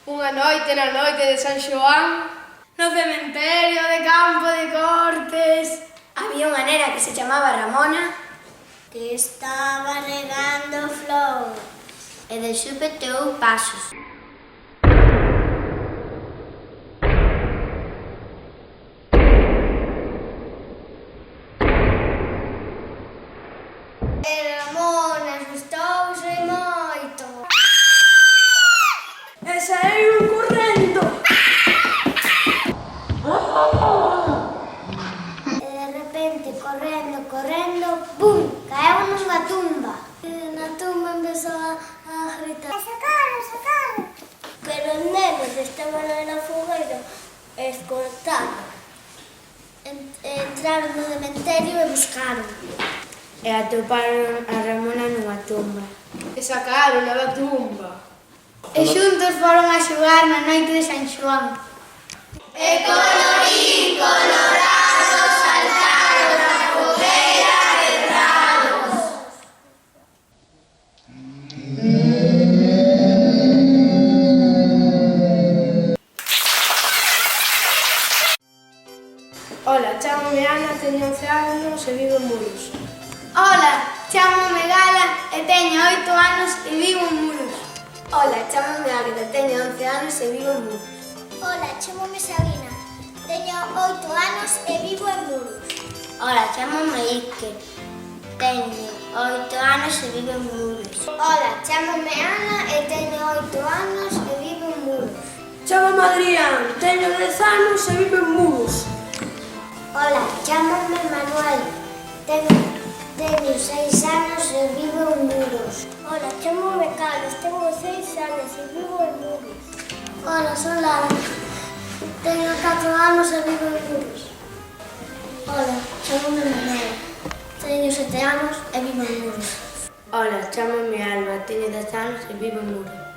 Unha noite na noite de San Xoán, no cementerio de Campo de Cortes, había unha nena que se chamaba Ramona que estaba regando flor e de súpeto pasos. E Ramona asustouse moito e saíu correndo. e de repente, correndo, bum, caeu nunha tumba. E na tumba empezou a gritar: sacaron! Pero os nenos estaban na fogueira e escoltaron. Entraron no cementerio e buscaron. E atoparon a Ramona nunha tumba. E sacaron da tumba. E xuntos foron a xogar na noite de San Xoán. E colorín colorado saltaron na fogueira errados. Ola, chámame Ana, teño 11 anos e vivo en Muros. Ola, chámome Gala e teño 8 anos e vivo en Muros. Ola, chámame Águeda, teño 11 anos e vivo en Muros. Ola, chámome Sabina, teño 8 anos e vivo en Muros. Ola, chámome Iker, teño 8 anos e vivo en Muros. Ola, chámome Ana e teño 8 anos e vivo en Muros. Chámame Adrián, teño 10 anos e vivo en Muros. Ola, chámome Manuel, teño 6 anos e vivo en Muros. Ola, chámome Carlos, tengo 6 anos e vivo en Muros. Ola, son Lara, teño 4 anos e vivo en Muros. Ola, chámome Manuel, teño 7 anos e vivo en Muros. Ola, chámame Alba, teño 10 anos e vivo en Muros.